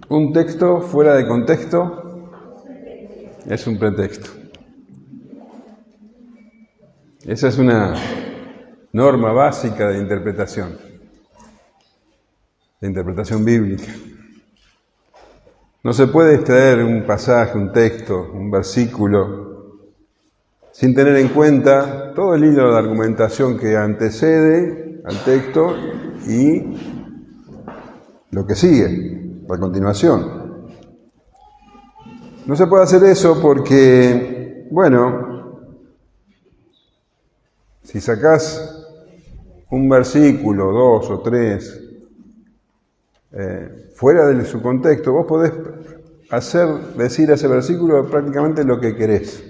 Un texto fuera de contexto es un pretexto. Esa es una norma básica de interpretación bíblica. No se puede extraer un pasaje, un texto, un versículo, sin tener en cuenta todo el hilo de argumentación que antecede al texto y lo que sigue a continuación. No se puede hacer eso porque, si sacás un versículo, 2 o 3, fuera de su contexto, vos podés decir a ese versículo prácticamente lo que querés.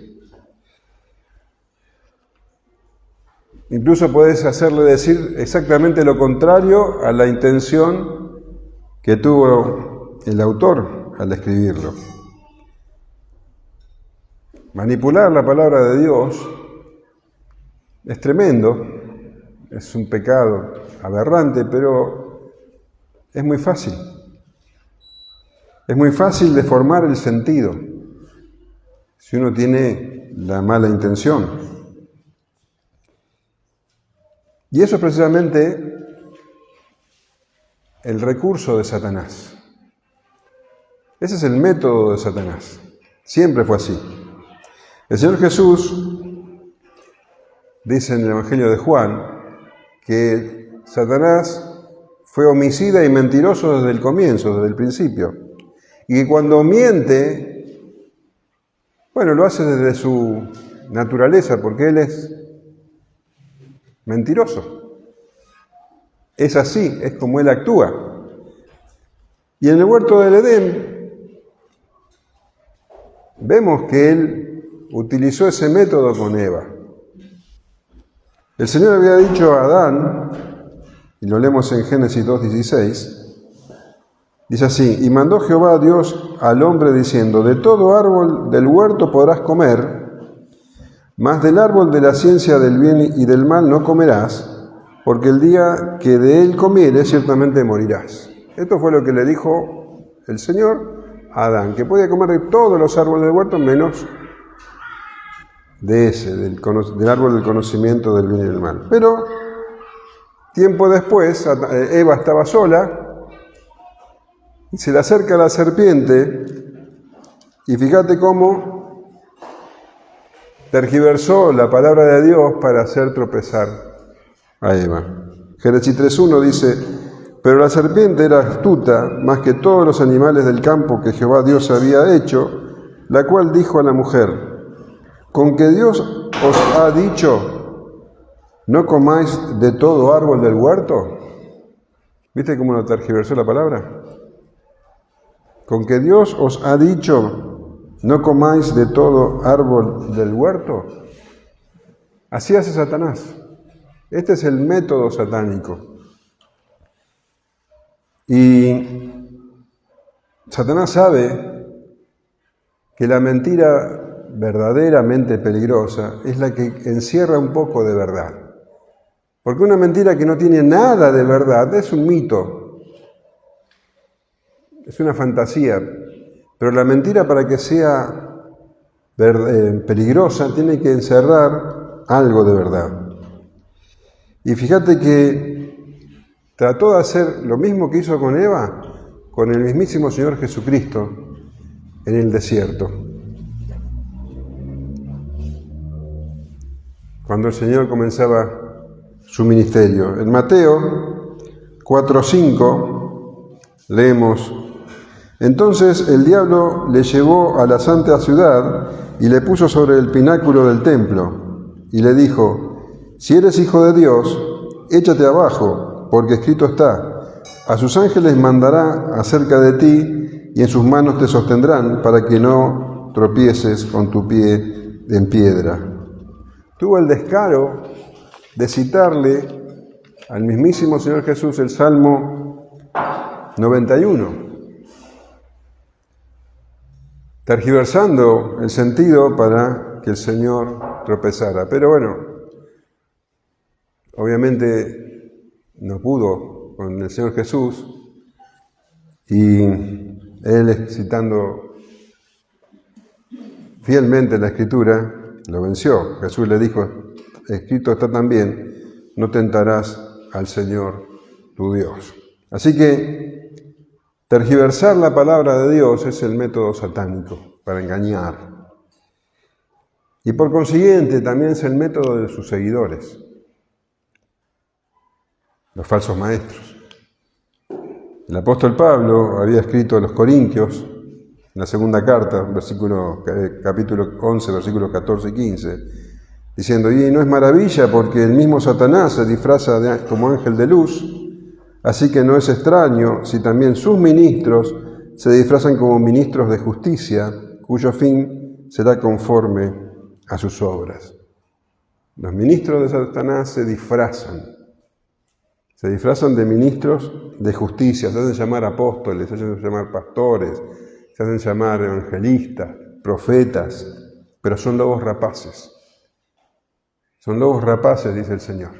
Incluso podés hacerle decir exactamente lo contrario a la intención que tuvo el autor al escribirlo. Manipular la palabra de Dios es tremendo, es un pecado aberrante, pero es muy fácil. Es muy fácil deformar el sentido si uno tiene la mala intención. Y eso es precisamente el recurso de Satanás. Ese es el método de Satanás. Siempre fue así. El Señor Jesús dice en el Evangelio de Juan que Satanás fue homicida y mentiroso desde el comienzo, desde el principio. Y que cuando miente, lo hace desde su naturaleza, porque él es mentiroso. Es así, es como él actúa. Y en el huerto del Edén, vemos que él utilizó ese método con Eva. El Señor había dicho a Adán, y lo leemos en Génesis 2:16, dice así: y mandó Jehová Dios al hombre diciendo: de todo árbol del huerto podrás comer, mas del árbol de la ciencia del bien y del mal no comerás, porque el día que de él comieres ciertamente morirás. Esto fue lo que le dijo el Señor a Adán, que podía comer de todos los árboles del huerto menos de ese, del árbol del conocimiento del bien y del mal. Pero tiempo después, Eva estaba sola y se le acerca la serpiente, y fíjate cómo tergiversó la palabra de Dios para hacer tropezar a Eva. Génesis 3:1 dice: pero la serpiente era astuta más que todos los animales del campo que Jehová Dios había hecho, la cual dijo a la mujer: ¿con que Dios os ha dicho, no comáis de todo árbol del huerto? ¿Viste cómo lo tergiversó la palabra? ¿Con que Dios os ha dicho, no comáis de todo árbol del huerto? Así hace Satanás. Este es el método satánico. Y Satanás sabe que la mentira verdaderamente peligrosa es la que encierra un poco de verdad. Porque una mentira que no tiene nada de verdad es un mito, es una fantasía. Pero la mentira, para que sea peligrosa, tiene que encerrar algo de verdad. Y fíjate que trató de hacer lo mismo que hizo con Eva, con el mismísimo Señor Jesucristo en el desierto. Cuando el Señor comenzaba su ministerio. En Mateo 4:5 leemos: entonces el diablo le llevó a la santa ciudad y le puso sobre el pináculo del templo y le dijo: si eres hijo de Dios, échate abajo, porque escrito está: a sus ángeles mandará acerca de ti y en sus manos te sostendrán para que no tropieces con tu pie en piedra. Tuvo el descaro de citarle al mismísimo Señor Jesús el Salmo 91, tergiversando el sentido para que el Señor tropezara. Pero obviamente no pudo con el Señor Jesús y él, citando fielmente la Escritura, lo venció. Jesús le dijo, escrito está también, no tentarás al Señor tu Dios. Así que tergiversar la palabra de Dios es el método satánico para engañar. Y por consiguiente también es el método de sus seguidores, los falsos maestros. El apóstol Pablo había escrito a los Corintios, en la segunda carta, capítulo 11, versículos 14 y 15, diciendo, y no es maravilla porque el mismo Satanás se disfraza como ángel de luz, así que no es extraño si también sus ministros se disfrazan como ministros de justicia, cuyo fin será conforme a sus obras. Los ministros de Satanás se disfrazan de ministros de justicia, se hacen llamar apóstoles, se hacen llamar pastores, se hacen llamar evangelistas, profetas, pero son lobos rapaces. Son lobos rapaces, dice el Señor.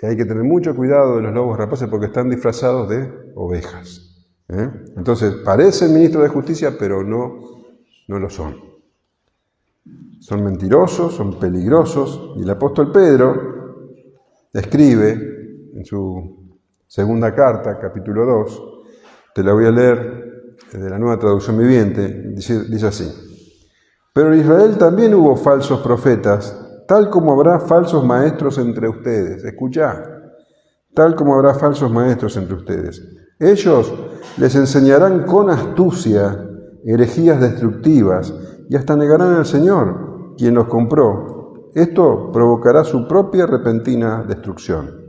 Y hay que tener mucho cuidado de los lobos rapaces porque están disfrazados de ovejas. Entonces, parecen ministros de justicia, pero no lo son. Son mentirosos, son peligrosos, y el apóstol Pedro escribe en su segunda carta, capítulo 2, te la voy a leer de la Nueva Traducción Viviente, dice así, pero en Israel también hubo falsos profetas, tal como habrá falsos maestros entre ustedes. Escuchá, tal como habrá falsos maestros entre ustedes. Ellos les enseñarán con astucia herejías destructivas y hasta negarán al Señor, quien los compró. Esto provocará su propia repentina destrucción.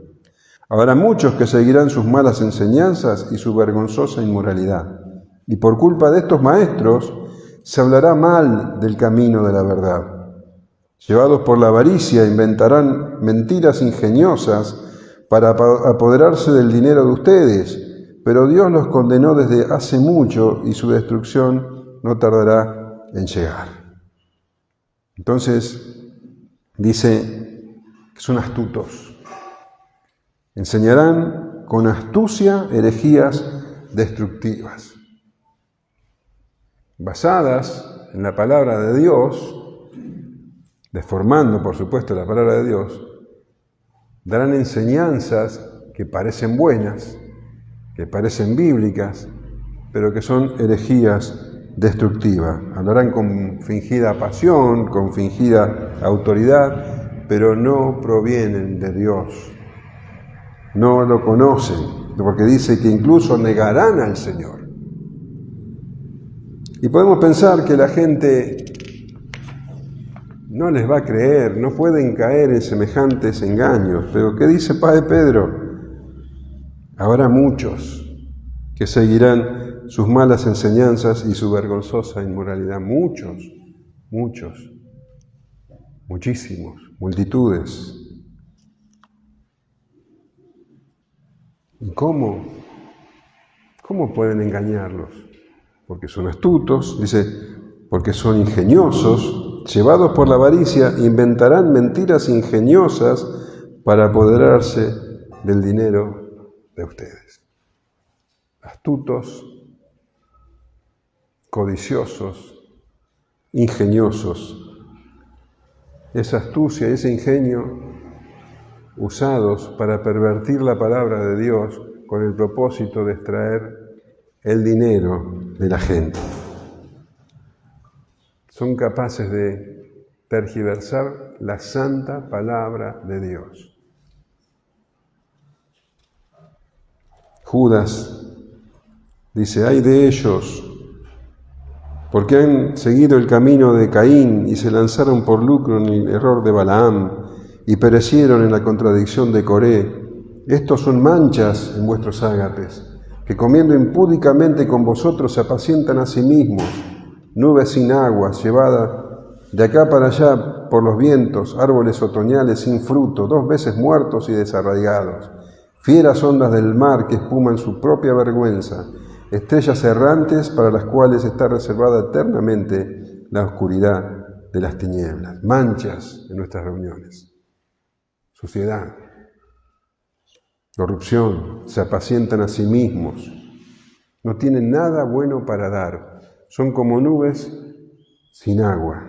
Habrá muchos que seguirán sus malas enseñanzas y su vergonzosa inmoralidad. Y por culpa de estos maestros se hablará mal del camino de la verdad. Llevados por la avaricia, inventarán mentiras ingeniosas para apoderarse del dinero de ustedes. Pero Dios los condenó desde hace mucho y su destrucción no tardará en llegar. Entonces, dice que son astutos. Enseñarán con astucia herejías destructivas, basadas en la palabra de Dios, deformando, por supuesto, la palabra de Dios. Darán enseñanzas que parecen buenas, que parecen bíblicas, pero que son herejías destructivas. Hablarán con fingida pasión, con fingida autoridad, pero no provienen de Dios. No lo conocen, porque dice que incluso negarán al Señor. Y podemos pensar que la gente no les va a creer, no pueden caer en semejantes engaños. Pero ¿qué dice Padre Pedro? Habrá muchos que seguirán sus malas enseñanzas y su vergonzosa inmoralidad. Muchos, muchísimos, multitudes. ¿Y cómo? ¿Cómo pueden engañarlos? Porque son astutos, dice, porque son ingeniosos, llevados por la avaricia, inventarán mentiras ingeniosas para apoderarse del dinero de ustedes. Astutos, codiciosos, ingeniosos. Esa astucia, ese ingenio, usados para pervertir la palabra de Dios con el propósito de extraer el dinero de la gente. Son capaces de tergiversar la santa palabra de Dios. Judas dice, ay de ellos, porque han seguido el camino de Caín y se lanzaron por lucro en el error de Balaam y perecieron en la contradicción de Coré. Estos son manchas en vuestros ágapes, que comiendo impúdicamente con vosotros se apacientan a sí mismos, nubes sin agua, llevadas de acá para allá por los vientos, árboles otoñales sin fruto, 2 veces muertos y desarraigados, fieras ondas del mar que espuman su propia vergüenza, estrellas errantes para las cuales está reservada eternamente la oscuridad de las tinieblas, manchas en nuestras reuniones, suciedad, corrupción, se apacientan a sí mismos. No tienen nada bueno para dar. Son como nubes sin agua,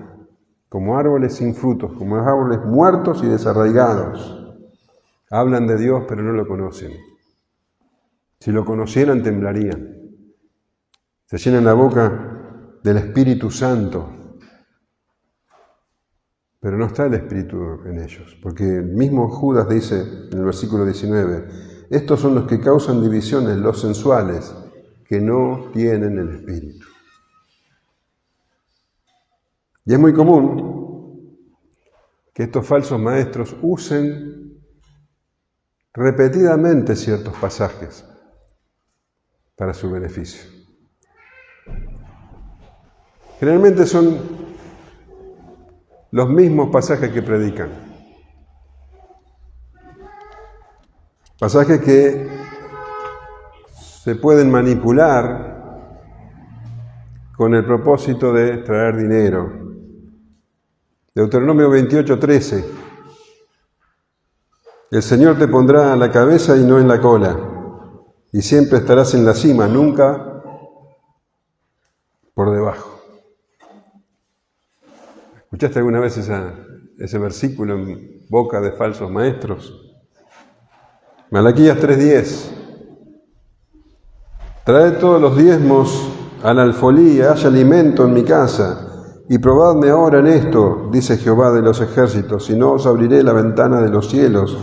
como árboles sin frutos, como árboles muertos y desarraigados. Hablan de Dios, pero no lo conocen. Si lo conocieran, temblarían. Se llenan la boca del Espíritu Santo, pero no está el Espíritu en ellos, porque el mismo Judas dice en el versículo 19, estos son los que causan divisiones, los sensuales, que no tienen el Espíritu. Y es muy común que estos falsos maestros usen repetidamente ciertos pasajes para su beneficio. Generalmente son los mismos pasajes que predican. Pasajes que se pueden manipular con el propósito de traer dinero. Deuteronomio 28:13. El Señor te pondrá a la cabeza y no en la cola, y siempre estarás en la cima, nunca por debajo. ¿Escuchaste alguna vez ese versículo en boca de falsos maestros? Malaquías 3:10. Traed todos los diezmos al alfolí, haya alimento en mi casa, y probadme ahora en esto, dice Jehová de los ejércitos, si no os abriré la ventana de los cielos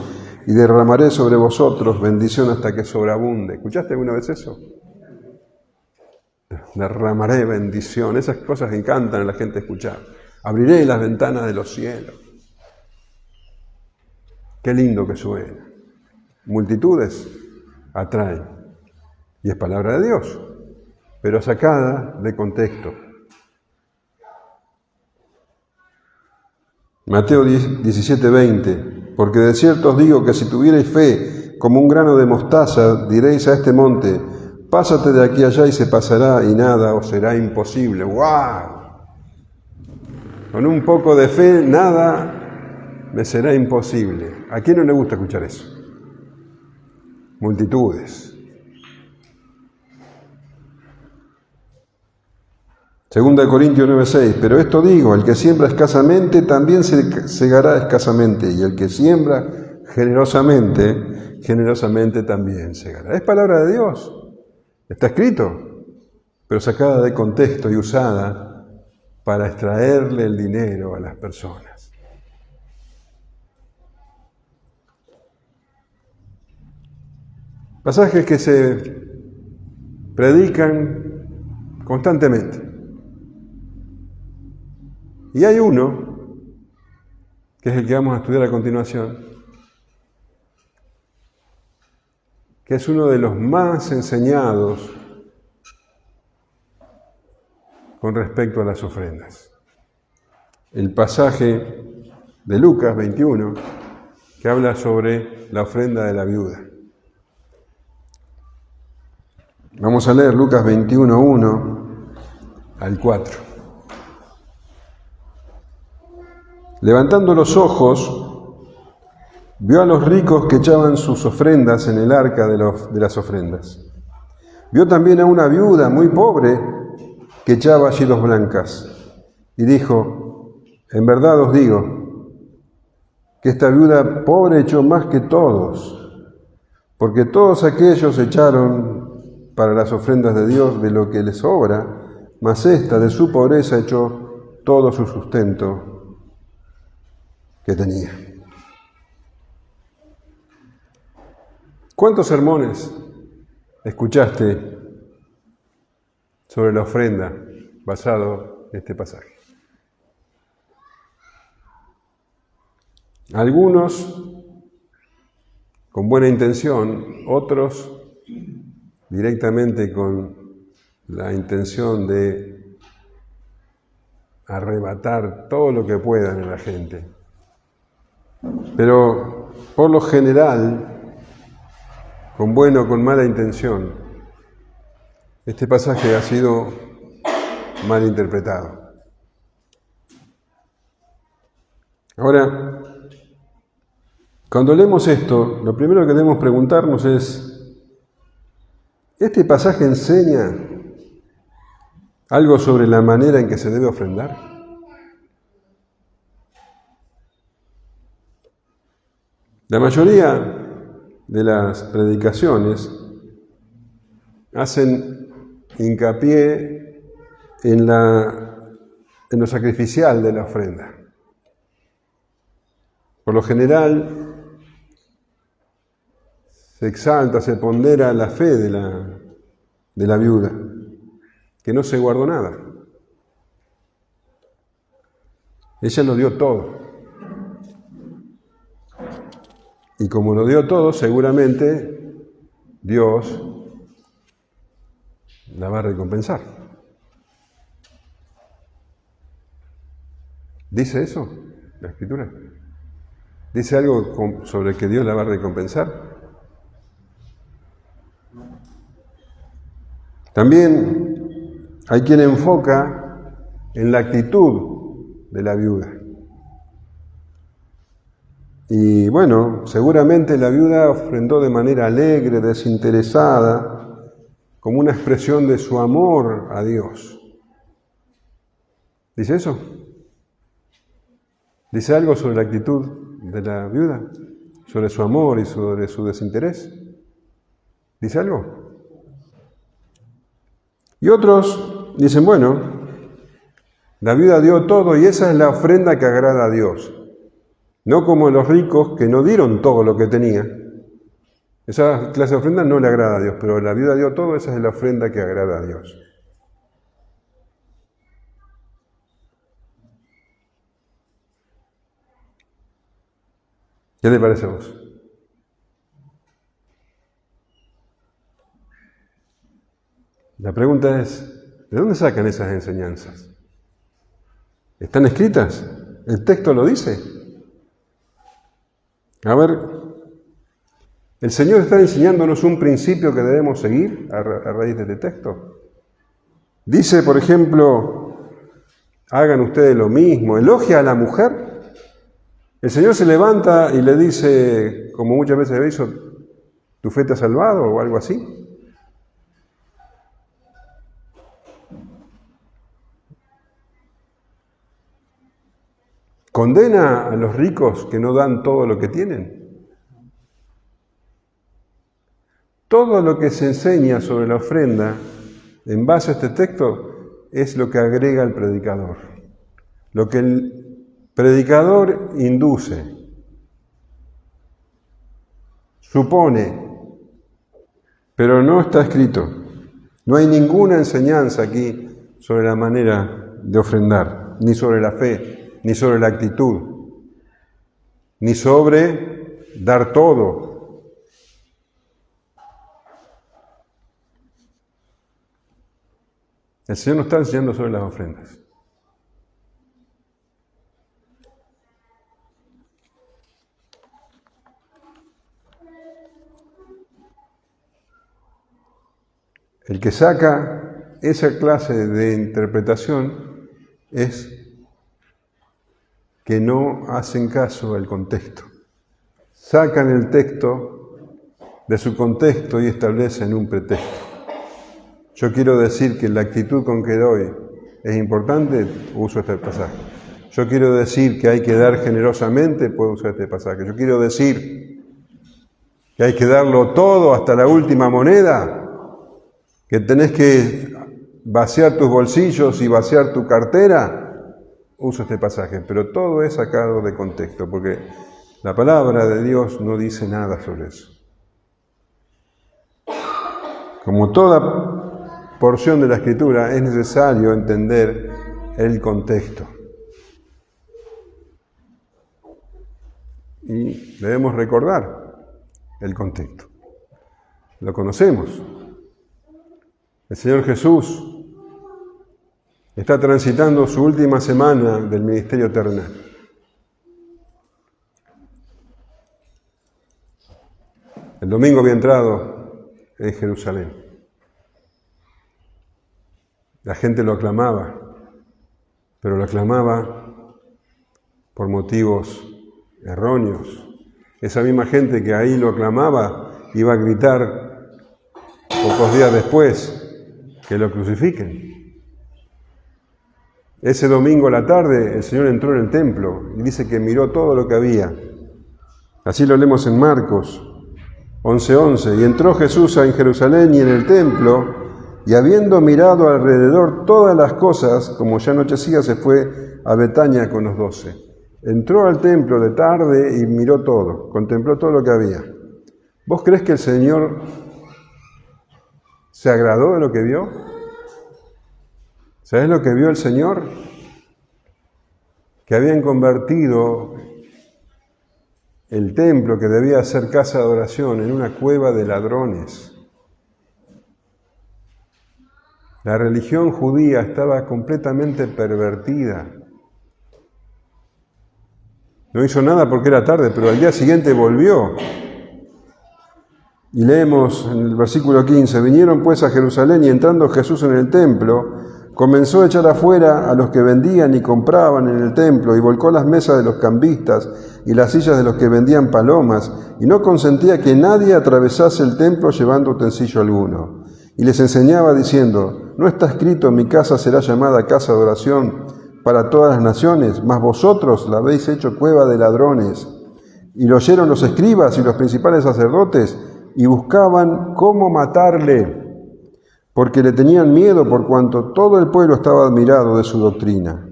y derramaré sobre vosotros bendición hasta que sobreabunde. ¿Escuchaste alguna vez eso? Derramaré bendición, esas cosas encantan a la gente escuchar. Abriré las ventanas de los cielos. Qué lindo que suena. Multitudes atraen. Y es palabra de Dios, pero sacada de contexto. Mateo 17:20, porque de cierto os digo que si tuvierais fe como un grano de mostaza, diréis a este monte, pásate de aquí allá y se pasará y nada os será imposible. ¡Wow! Con un poco de fe, nada me será imposible. ¿A quién no le gusta escuchar eso? Multitudes. Segunda de Corintios 9:6, pero esto digo, el que siembra escasamente también se segará escasamente, y el que siembra generosamente, generosamente también segará. Es palabra de Dios, está escrito, pero sacada de contexto y usada para extraerle el dinero a las personas. Pasajes que se predican constantemente. Y hay uno, que es el que vamos a estudiar a continuación, que es uno de los más enseñados con respecto a las ofrendas. El pasaje de Lucas 21, que habla sobre la ofrenda de la viuda. Vamos a leer Lucas 21:1 al 4. Levantando los ojos, vio a los ricos que echaban sus ofrendas en el arca de las ofrendas. Vio también a una viuda muy pobre que echaba allí 2 blancas. Y dijo, en verdad os digo, que esta viuda pobre echó más que todos, porque todos aquellos echaron para las ofrendas de Dios de lo que les sobra, mas esta de su pobreza echó todo su sustento que tenía. ¿Cuántos sermones escuchaste sobre la ofrenda basado en este pasaje? Algunos con buena intención, otros directamente con la intención de arrebatar todo lo que puedan a la gente. Pero por lo general, con buena o con mala intención, este pasaje ha sido mal interpretado. Ahora, cuando leemos esto, lo primero que debemos preguntarnos es, Este pasaje enseña algo sobre la manera en que se debe ofrendar. La mayoría de las predicaciones hacen hincapié en lo sacrificial de la ofrenda. Por lo general, se exalta, se pondera la fe de la viuda, que no se guardó nada. Ella lo dio todo. Y como lo dio todo, seguramente Dios la va a recompensar. ¿Dice eso la Escritura? ¿Dice algo sobre que Dios la va a recompensar? También hay quien enfoca en la actitud de la viuda. Y bueno, seguramente la viuda ofrendó de manera alegre, desinteresada, como una expresión de su amor a Dios. ¿Dice eso? ¿Dice algo sobre la actitud de la viuda? ¿Sobre su amor y sobre su desinterés? ¿Dice algo? Y otros dicen, bueno, la viuda dio todo y esa es la ofrenda que agrada a Dios. No como los ricos que no dieron todo lo que tenía. Esa clase de ofrenda no le agrada a Dios, pero la viuda dio todo, esa es la ofrenda que agrada a Dios. ¿Qué te parece a vos? La pregunta es, ¿de dónde sacan esas enseñanzas? ¿Están escritas? ¿El texto lo dice? A ver, el Señor está enseñándonos un principio que debemos seguir a raíz de este texto. Dice, por ejemplo, hagan ustedes lo mismo, elogia a la mujer. El Señor se levanta y le dice, como muchas veces he dicho, ¿tu fe te ha salvado? O algo así. ¿Condena a los ricos que no dan todo lo que tienen? Todo lo que se enseña sobre la ofrenda, en base a este texto, es lo que agrega el predicador. Lo que el predicador induce, supone, pero no está escrito. No hay ninguna enseñanza aquí sobre la manera de ofrendar, ni sobre la fe, ni sobre la actitud, ni sobre dar todo. El Señor nos está enseñando sobre las ofrendas. El que saca esa clase de interpretación es que no hacen caso al contexto. Sacan el texto de su contexto y establecen un pretexto. Yo quiero decir que la actitud con que doy es importante, uso este pasaje. Yo quiero decir que hay que dar generosamente, puedo usar este pasaje. Yo quiero decir que hay que darlo todo hasta la última moneda, que tenés que vaciar tus bolsillos y vaciar tu cartera. Uso este pasaje, pero todo es sacado de contexto, porque la palabra de Dios no dice nada sobre eso. Como toda porción de la Escritura, es necesario entender el contexto. Y debemos recordar el contexto. Lo conocemos. El Señor Jesús está transitando su última semana del ministerio terrenal. El domingo había entrado en Jerusalén. La gente lo aclamaba, pero lo aclamaba por motivos erróneos. Esa misma gente que ahí lo aclamaba iba a gritar pocos días después, que lo crucifiquen. Ese domingo a la tarde el Señor entró en el templo y dice que miró todo lo que había. Así lo leemos en Marcos 11:11. Y entró Jesús en Jerusalén y en el templo, y habiendo mirado alrededor todas las cosas, como ya anochecía, se fue a Betania con los 12. Entró al templo de tarde y miró todo, contempló todo lo que había. ¿Vos crees que el Señor se agradó de lo que vio? ¿Sabés lo que vio el Señor? Que habían convertido el templo, que debía ser casa de oración, en una cueva de ladrones. La religión judía estaba completamente pervertida. No hizo nada porque era tarde, pero al día siguiente volvió. Y leemos en el versículo 15, vinieron pues a Jerusalén y entrando Jesús en el templo, comenzó a echar afuera a los que vendían y compraban en el templo y volcó las mesas de los cambistas y las sillas de los que vendían palomas y no consentía que nadie atravesase el templo llevando utensilio alguno. Y les enseñaba diciendo, ¿no está escrito mi casa será llamada casa de oración para todas las naciones? Mas vosotros la habéis hecho cueva de ladrones. Y lo oyeron los escribas y los principales sacerdotes y buscaban cómo matarle, porque le tenían miedo por cuanto todo el pueblo estaba admirado de su doctrina.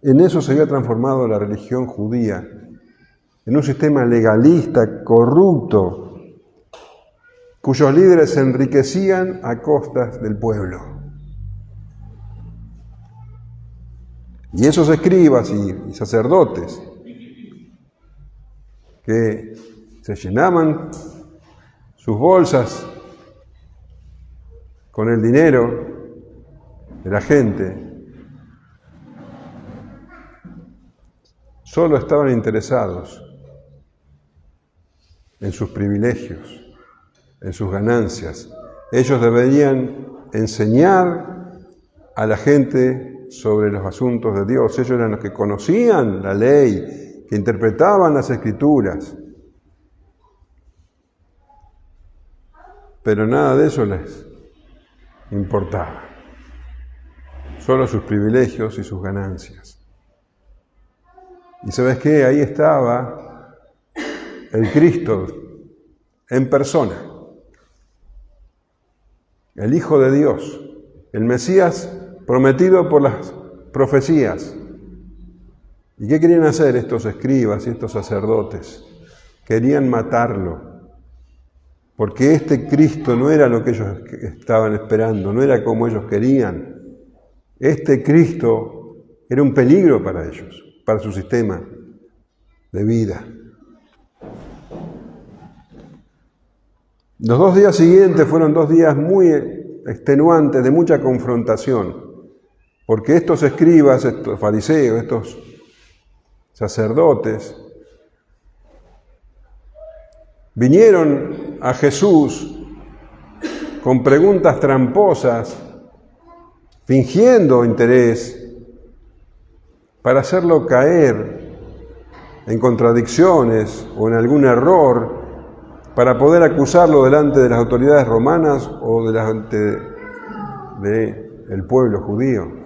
En eso se había transformado la religión judía, en un sistema legalista, corrupto, cuyos líderes se enriquecían a costas del pueblo. Y esos escribas y sacerdotes que se llenaban sus bolsas con el dinero de la gente, solo estaban interesados en sus privilegios, en sus ganancias. Ellos deberían enseñar a la gente sobre los asuntos de Dios. Ellos eran los que conocían la ley, que interpretaban las Escrituras. Pero nada de eso les importaba. Solo sus privilegios y sus ganancias. ¿Y sabes qué? Ahí estaba el Cristo en persona. El Hijo de Dios, el Mesías prometido por las profecías. ¿Y qué querían hacer estos escribas y estos sacerdotes? Querían matarlo, porque este Cristo no era lo que ellos estaban esperando, no era como ellos querían. Este Cristo era un peligro para ellos, para su sistema de vida. Los 2 días siguientes fueron 2 días muy extenuantes, de mucha confrontación, porque estos escribas, estos fariseos, estos sacerdotes, vinieron a Jesús con preguntas tramposas, fingiendo interés, para hacerlo caer en contradicciones o en algún error, para poder acusarlo delante de las autoridades romanas o delante del pueblo judío.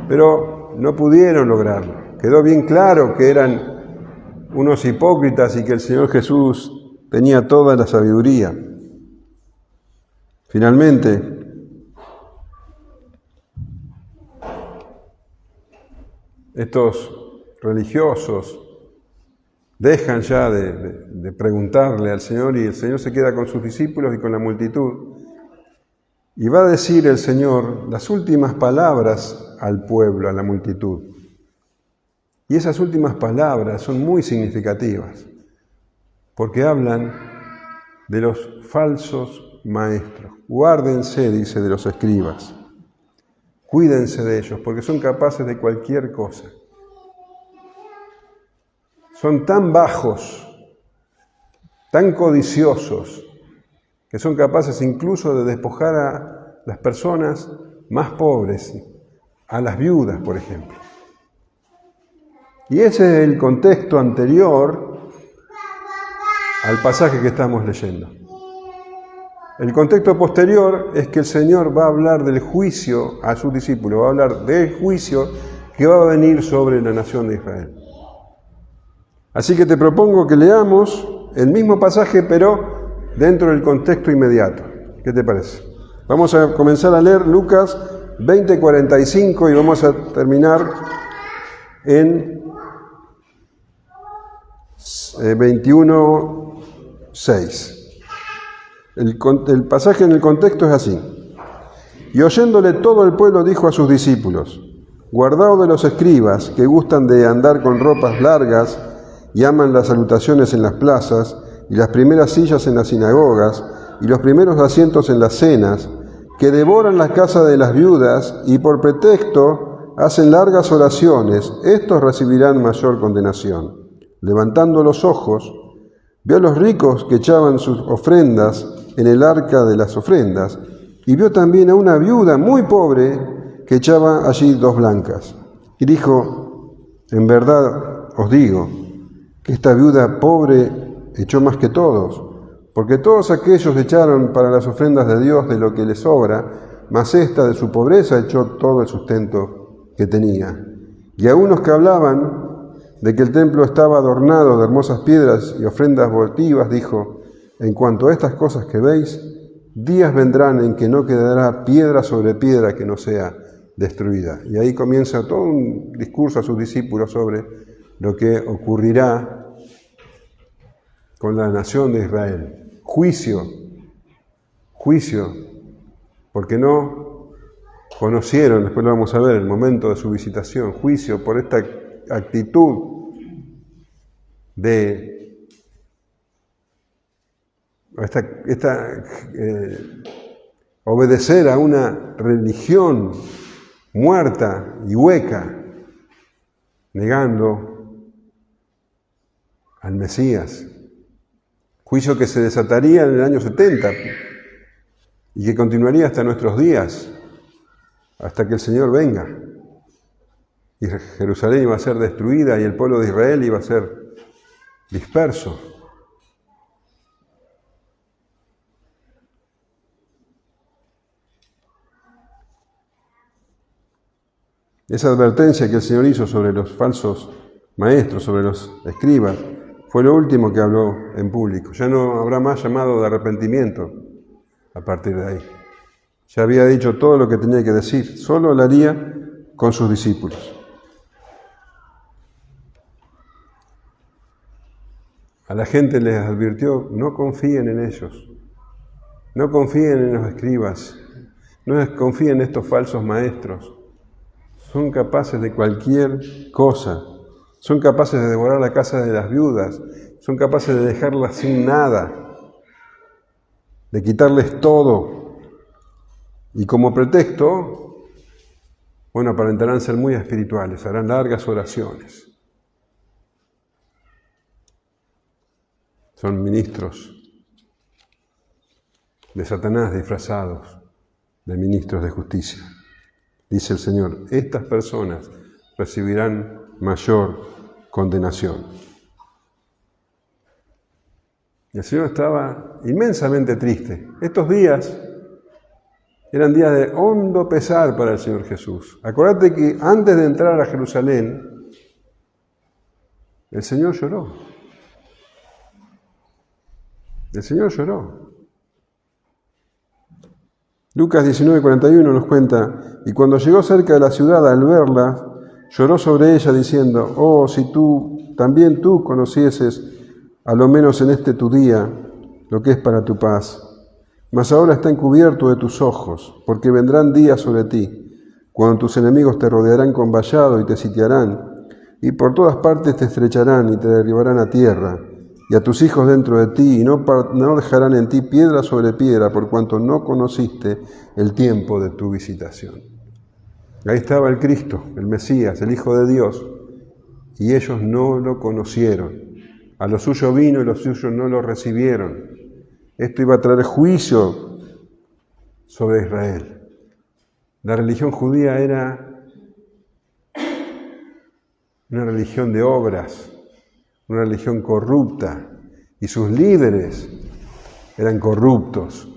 Pero no pudieron lograrlo. Quedó bien claro que eran unos hipócritas y que el Señor Jesús tenía toda la sabiduría. Finalmente, estos religiosos dejan ya de preguntarle al Señor y el Señor se queda con sus discípulos y con la multitud. Y va a decir el Señor las últimas palabras al pueblo, a la multitud. Y esas últimas palabras son muy significativas, porque hablan de los falsos maestros. Guárdense, dice, de los escribas. Cuídense de ellos, porque son capaces de cualquier cosa. Son tan bajos, tan codiciosos, que son capaces incluso de despojar a las personas más pobres, a las viudas, por ejemplo. Y ese es el contexto anterior al pasaje que estamos leyendo. El contexto posterior es que el Señor va a hablar del juicio a sus discípulos, va a hablar del juicio que va a venir sobre la nación de Israel. Así que te propongo que leamos el mismo pasaje, pero dentro del contexto inmediato. ¿Qué te parece? Vamos a comenzar a leer Lucas 20:45 y vamos a terminar en 21:6. El pasaje en el contexto es así. Y oyéndole todo el pueblo dijo a sus discípulos: guardaos de los escribas que gustan de andar con ropas largas y aman las salutaciones en las plazas y las primeras sillas en las sinagogas y los primeros asientos en las cenas, que devoran las casas de las viudas y por pretexto hacen largas oraciones. Estos recibirán mayor condenación. Levantando los ojos, vio a los ricos que echaban sus ofrendas en el arca de las ofrendas, y vio también a una viuda muy pobre que echaba allí 2 blancas. Y dijo: en verdad os digo que esta viuda pobre echó más que todos, porque todos aquellos echaron para las ofrendas de Dios de lo que les sobra, mas esta de su pobreza echó todo el sustento que tenía. Y a unos que hablaban de que el templo estaba adornado de hermosas piedras y ofrendas votivas, dijo: en cuanto a estas cosas que veis, días vendrán en que no quedará piedra sobre piedra que no sea destruida. Y ahí comienza todo un discurso a sus discípulos sobre lo que ocurrirá con la nación de Israel. Juicio, porque no conocieron, después lo vamos a ver, el momento de su visitación. Juicio por esta actitud de obedecer a una religión muerta y hueca, negando al Mesías. Juicio que se desataría en el año 70 y que continuaría hasta nuestros días, hasta que el Señor venga. Y Jerusalén iba a ser destruida y el pueblo de Israel iba a ser disperso. Esa advertencia que el Señor hizo sobre los falsos maestros, sobre los escribas, fue lo último que habló en público. Ya no habrá más llamado de arrepentimiento a partir de ahí. Ya había dicho todo lo que tenía que decir, solo lo haría con sus discípulos. A la gente les advirtió: no confíen en ellos, no confíen en los escribas, no confíen en estos falsos maestros. Son capaces de cualquier cosa, son capaces de devorar la casa de las viudas, son capaces de dejarlas sin nada, de quitarles todo. Y como pretexto, aparentarán ser muy espirituales, harán largas oraciones. Son ministros de Satanás disfrazados de ministros de justicia. Dice el Señor: estas personas recibirán mayor condenación. El Señor estaba inmensamente triste. Estos días eran días de hondo pesar para el Señor Jesús. Acordate que antes de entrar a Jerusalén, el Señor lloró. El Señor lloró. Lucas 19:41 nos cuenta: y cuando llegó cerca de la ciudad, al verla, lloró sobre ella diciendo: oh, si también tú conocieses, a lo menos en este tu día, lo que es para tu paz. Mas ahora está encubierto de tus ojos, porque vendrán días sobre ti, cuando tus enemigos te rodearán con vallado y te sitiarán, y por todas partes te estrecharán y te derribarán a tierra, y a tus hijos dentro de ti, y no dejarán en ti piedra sobre piedra, por cuanto no conociste el tiempo de tu visitación. Ahí estaba el Cristo, el Mesías, el Hijo de Dios, y ellos no lo conocieron. A lo suyo vino y los suyos no lo recibieron. Esto iba a traer juicio sobre Israel. La religión judía era una religión de obras, una religión corrupta, y sus líderes eran corruptos.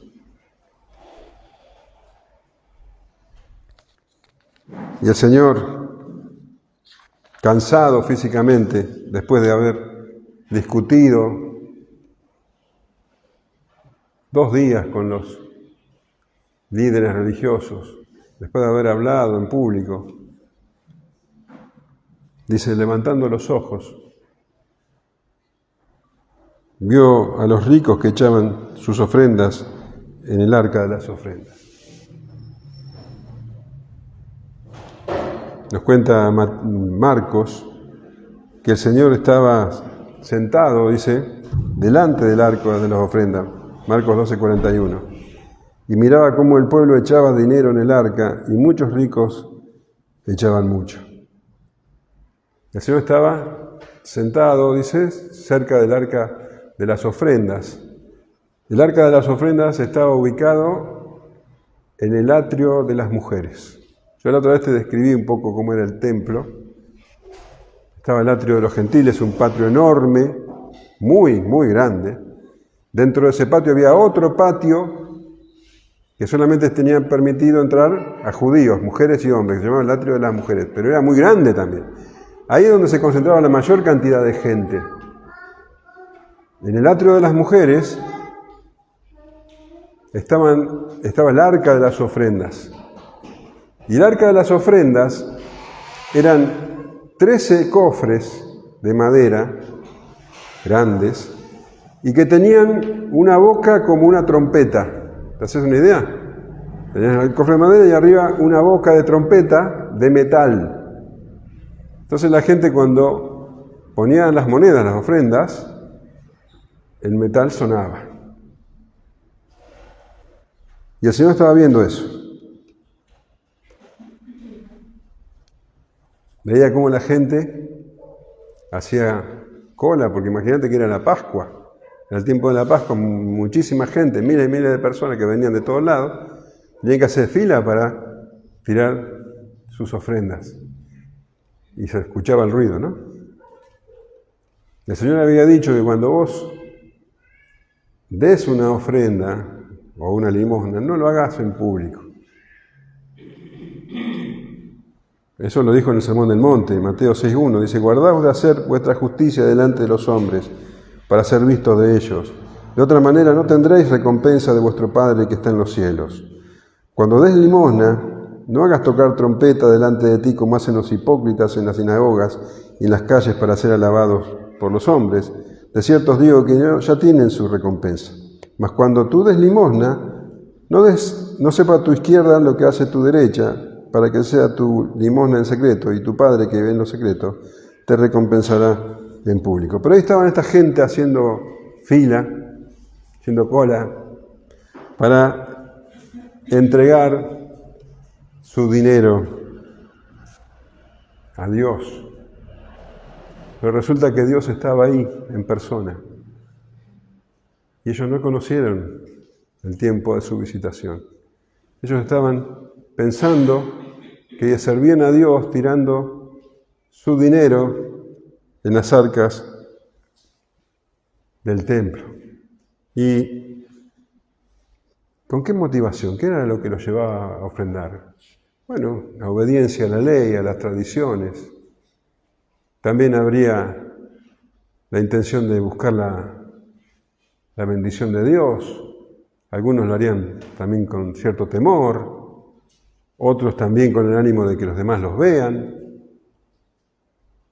Y el Señor, cansado físicamente, después de haber discutido 2 días con los líderes religiosos, después de haber hablado en público, dice, levantando los ojos, vio a los ricos que echaban sus ofrendas en el arca de las ofrendas. Nos cuenta Marcos que el Señor estaba sentado, dice, delante del arca de las ofrendas, Marcos 12:41, y miraba cómo el pueblo echaba dinero en el arca y muchos ricos echaban mucho. El Señor estaba sentado, dice, cerca del arca de las ofrendas. El arca de las ofrendas estaba ubicado en el atrio de las mujeres. Yo la otra vez te describí un poco cómo era el templo. Estaba el atrio de los gentiles, un patio enorme, muy, muy grande. Dentro de ese patio había otro patio que solamente tenían permitido entrar a judíos, mujeres y hombres, que se llamaba el atrio de las mujeres, pero era muy grande también. Ahí es donde se concentraba la mayor cantidad de gente. En el atrio de las mujeres estaba el arca de las ofrendas. Y el arca de las ofrendas eran 13 cofres de madera grandes y que tenían una boca como una trompeta. ¿Te haces una idea? Tenían el cofre de madera y arriba una boca de trompeta de metal. Entonces la gente cuando ponía las monedas, las ofrendas, el metal sonaba. Y el Señor estaba viendo eso. Veía cómo la gente hacía cola, porque imagínate que era la Pascua. En el tiempo de la Pascua, muchísima gente, miles y miles de personas que venían de todos lados, tenían que hacer fila para tirar sus ofrendas. Y se escuchaba el ruido, ¿no? El Señor había dicho que cuando vos des una ofrenda o una limosna, no lo hagas en público. Eso lo dijo en el Sermón del Monte, Mateo 6:1, dice, guardaos de hacer vuestra justicia delante de los hombres, para ser vistos de ellos. De otra manera no tendréis recompensa de vuestro Padre que está en los cielos. Cuando des limosna, no hagas tocar trompeta delante de ti como hacen los hipócritas en las sinagogas y en las calles para ser alabados por los hombres. De cierto os digo que ya tienen su recompensa. Mas cuando tú des limosna, no sepa a tu izquierda lo que hace tu derecha, para que sea tu limosna en secreto, y tu Padre que ve en lo secreto te recompensará en público. Pero ahí estaban esta gente haciendo fila, haciendo cola, para entregar su dinero a Dios. Pero resulta que Dios estaba ahí en persona. Y ellos no conocieron el tiempo de su visitación. Ellos estaban pensando que servían a Dios tirando su dinero en las arcas del templo. ¿Y con qué motivación? ¿Qué era lo que los llevaba a ofrendar? Bueno, la obediencia a la ley, a las tradiciones. También habría la intención de buscar la bendición de Dios. Algunos lo harían también con cierto temor, otros también con el ánimo de que los demás los vean.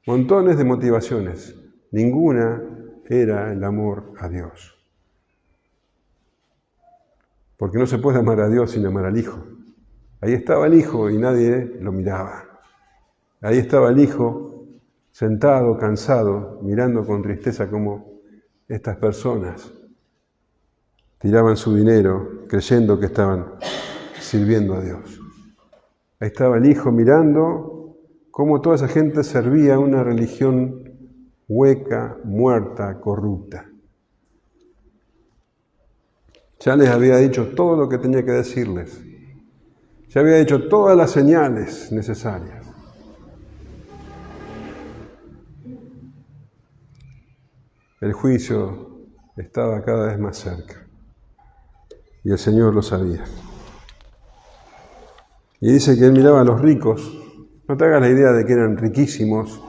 Montones de motivaciones. Ninguna era el amor a Dios. Porque no se puede amar a Dios sin amar al Hijo. Ahí estaba el Hijo y nadie lo miraba. Ahí estaba el Hijo sentado, cansado, mirando con tristeza cómo estas personas tiraban su dinero creyendo que estaban sirviendo a Dios. Ahí estaba el Hijo mirando cómo toda esa gente servía a una religión hueca, muerta, corrupta. Ya les había dicho todo lo que tenía que decirles. Ya había dicho todas las señales necesarias. El juicio estaba cada vez más cerca. Y el Señor lo sabía. Y dice que Él miraba a los ricos No te hagas la idea de que eran riquísimos.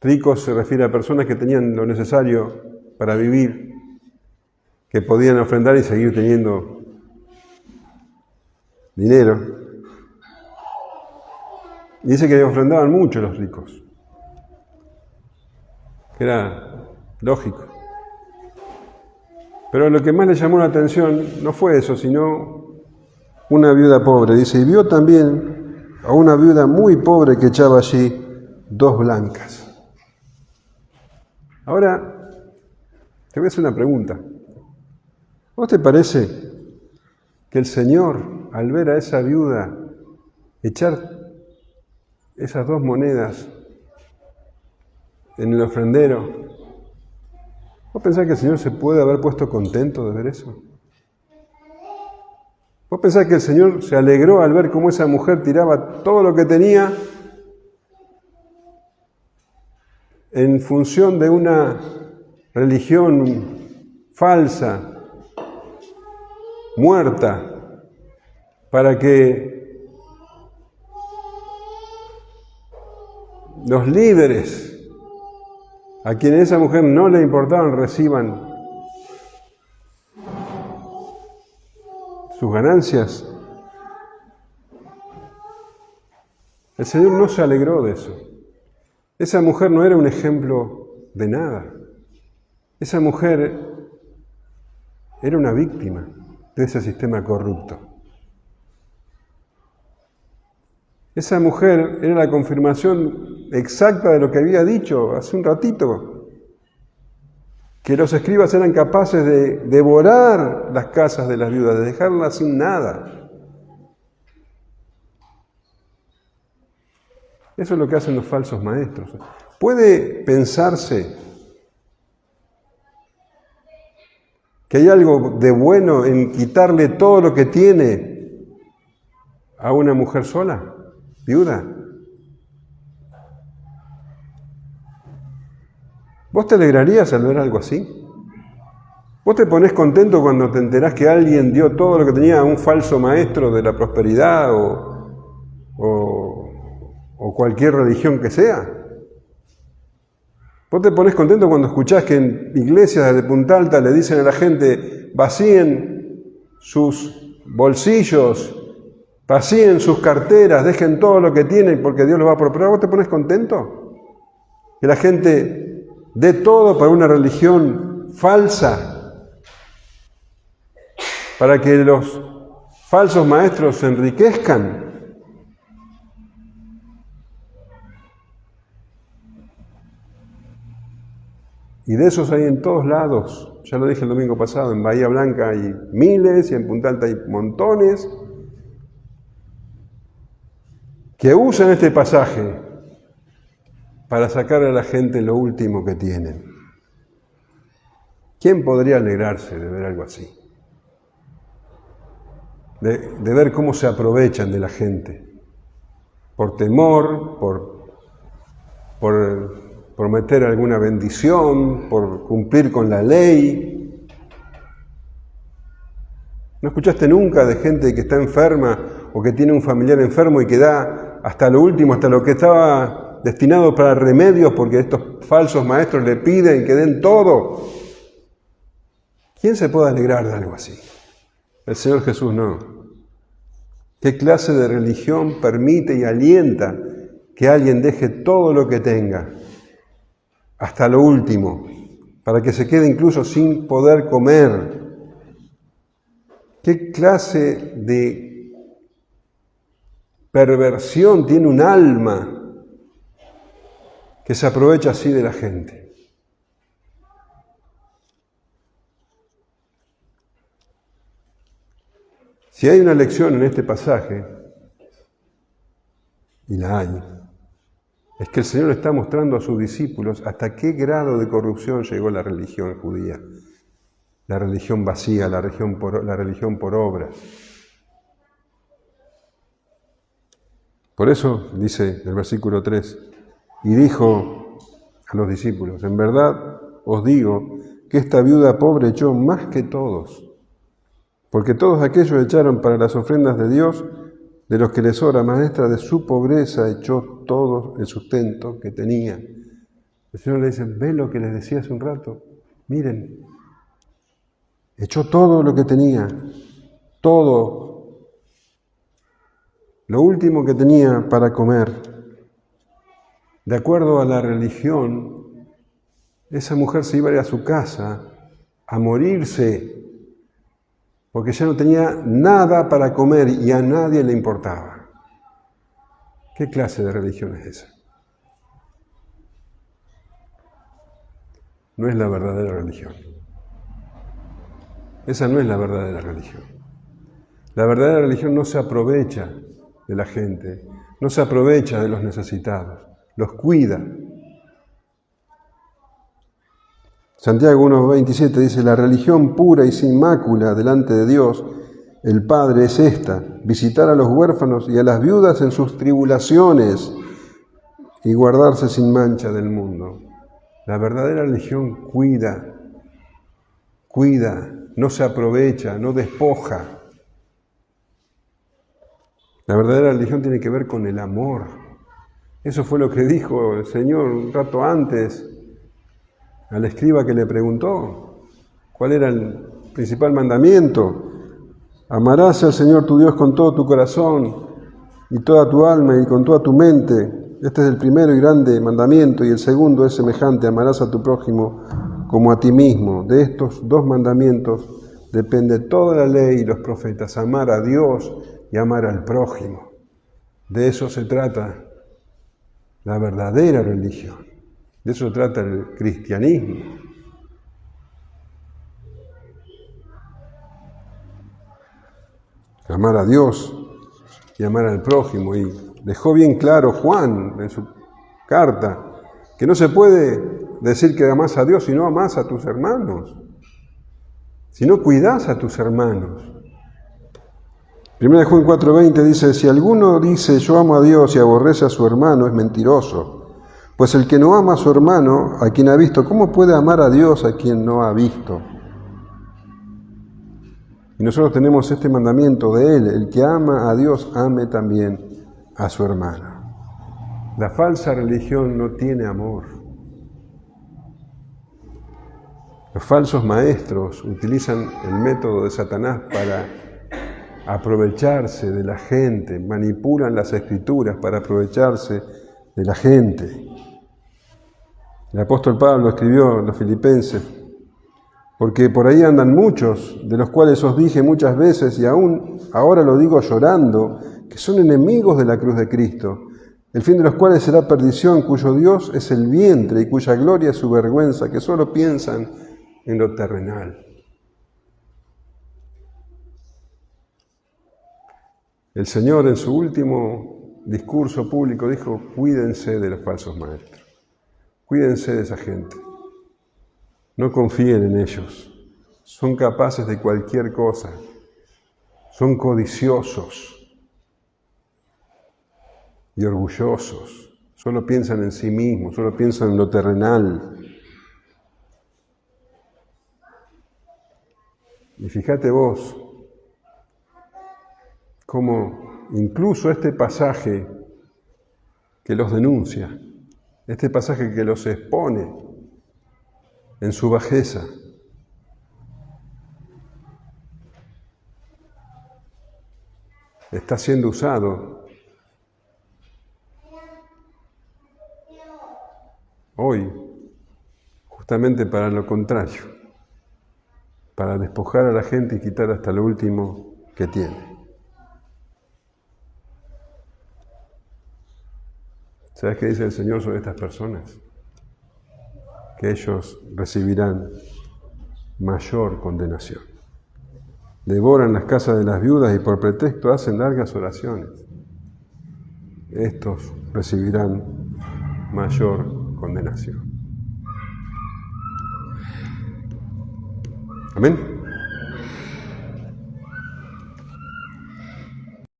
Ricos se refiere a personas que tenían lo necesario para vivir, que podían ofrendar y seguir teniendo dinero. Y dice que ofrendaban mucho los ricos, que era lógico. Pero lo que más le llamó la atención no fue eso, sino una viuda pobre. Dice, y vio también a una viuda muy pobre que echaba allí 2 blancas. Ahora, te voy a hacer una pregunta. ¿Vos te parece que el Señor, al ver a esa viuda echar esas 2 monedas en el ofrendero, vos pensás que el Señor se puede haber puesto contento de ver eso? ¿Vos pensás que el Señor se alegró al ver cómo esa mujer tiraba todo lo que tenía en función de una religión falsa, muerta, para que los líderes, a quienes esa mujer no le importaban, reciban sus ganancias? El Señor no se alegró de eso. Esa mujer no era un ejemplo de nada. Esa mujer era una víctima de ese sistema corrupto. Esa mujer era la confirmación exacta de lo que había dicho hace un ratito, que los escribas eran capaces de devorar las casas de las viudas, de dejarlas sin nada. Eso es lo que hacen los falsos maestros. ¿Puede pensarse que hay algo de bueno en quitarle todo lo que tiene a una mujer sola, viuda? ¿Vos te alegrarías al ver algo así? ¿Vos te ponés contento cuando te enterás que alguien dio todo lo que tenía a un falso maestro de la prosperidad o cualquier religión que sea? ¿Vos te ponés contento cuando escuchás que en iglesias de Punta Alta le dicen a la gente vacíen sus bolsillos, vacíen sus carteras, dejen todo lo que tienen porque Dios los va a prosperar? ¿Vos te ponés contento? Que la gente dé todo para una religión falsa, para que los falsos maestros se enriquezcan. Y de esos hay en todos lados. Ya lo dije el domingo pasado, en Bahía Blanca hay miles y en Punta Alta hay montones que usan este pasaje para sacar a la gente lo último que tienen. ¿Quién podría alegrarse de ver algo así? De ver cómo se aprovechan de la gente, por temor, por prometer alguna bendición, por cumplir con la ley. ¿No escuchaste nunca de gente que está enferma o que tiene un familiar enfermo y que da hasta lo último, hasta lo que estaba destinado para remedios, porque estos falsos maestros le piden que den todo? ¿Quién se puede alegrar de algo así? El Señor Jesús no. ¿Qué clase de religión permite y alienta que alguien deje todo lo que tenga hasta lo último, para que se quede incluso sin poder comer? ¿Qué clase de perversión tiene un alma que se aprovecha así de la gente? Si hay una lección en este pasaje, y la hay, es que el Señor está mostrando a sus discípulos hasta qué grado de corrupción llegó la religión judía, la religión vacía, la religión por obras. Por eso dice el versículo 3, y dijo a los discípulos, en verdad os digo que esta viuda pobre echó más que todos, porque todos aquellos echaron para las ofrendas de Dios de los que les sobra, maestra, de su pobreza echó todo el sustento que tenía. El Señor le dice, ¿ven lo que les decía hace un rato? Miren, echó todo lo que tenía, todo, lo último que tenía para comer. De acuerdo a la religión, esa mujer se iba a ir a su casa a morirse, porque ya no tenía nada para comer y a nadie le importaba. ¿Qué clase de religión es esa? No es la verdadera religión. Esa no es la verdadera religión. La verdadera religión no se aprovecha de la gente, no se aprovecha de los necesitados, los cuida. Santiago 1:27 dice, la religión pura y sin mácula delante de Dios, el Padre, es esta, visitar a los huérfanos y a las viudas en sus tribulaciones y guardarse sin mancha del mundo. La verdadera religión cuida, no se aprovecha, no despoja. La verdadera religión tiene que ver con el amor. Eso fue lo que dijo el Señor un rato antes al escriba que le preguntó cuál era el principal mandamiento. Amarás al Señor tu Dios con todo tu corazón y toda tu alma y con toda tu mente. Este es el primero y grande mandamiento, y el segundo es semejante, amarás a tu prójimo como a ti mismo. De estos dos mandamientos depende toda la ley y los profetas, amar a Dios y amar al prójimo. De eso se trata la verdadera religión. De eso se trata el cristianismo. Amar a Dios y amar al prójimo. Y dejó bien claro Juan en su carta que no se puede decir que amás a Dios si no amás a tus hermanos, si no cuidás a tus hermanos. 1 Juan 4:20 dice, si alguno dice yo amo a Dios y aborrece a su hermano, es mentiroso. Pues el que no ama a su hermano, a quien ha visto, ¿cómo puede amar a Dios a quien no ha visto? Y nosotros tenemos este mandamiento de Él, el que ama a Dios, ame también a su hermano. La falsa religión no tiene amor. Los falsos maestros utilizan el método de Satanás para aprovecharse de la gente, manipulan las escrituras para aprovecharse de la gente. El apóstol Pablo escribió en los Filipenses, porque por ahí andan muchos, de los cuales os dije muchas veces, y aún ahora lo digo llorando, que son enemigos de la cruz de Cristo, el fin de los cuales será perdición, cuyo Dios es el vientre y cuya gloria es su vergüenza, que solo piensan en lo terrenal. El Señor en su último discurso público dijo, cuídense de los falsos maestros, cuídense de esa gente, no confíen en ellos, son capaces de cualquier cosa, son codiciosos y orgullosos, solo piensan en sí mismos, solo piensan en lo terrenal. Y fíjate vos, cómo incluso este pasaje que los denuncia, este pasaje que los expone en su bajeza, está siendo usado hoy justamente para lo contrario, para despojar a la gente y quitar hasta lo último que tiene. ¿Sabes qué dice el Señor sobre estas personas? Que ellos recibirán mayor condenación. Devoran las casas de las viudas y por pretexto hacen largas oraciones. Estos recibirán mayor condenación. Amén.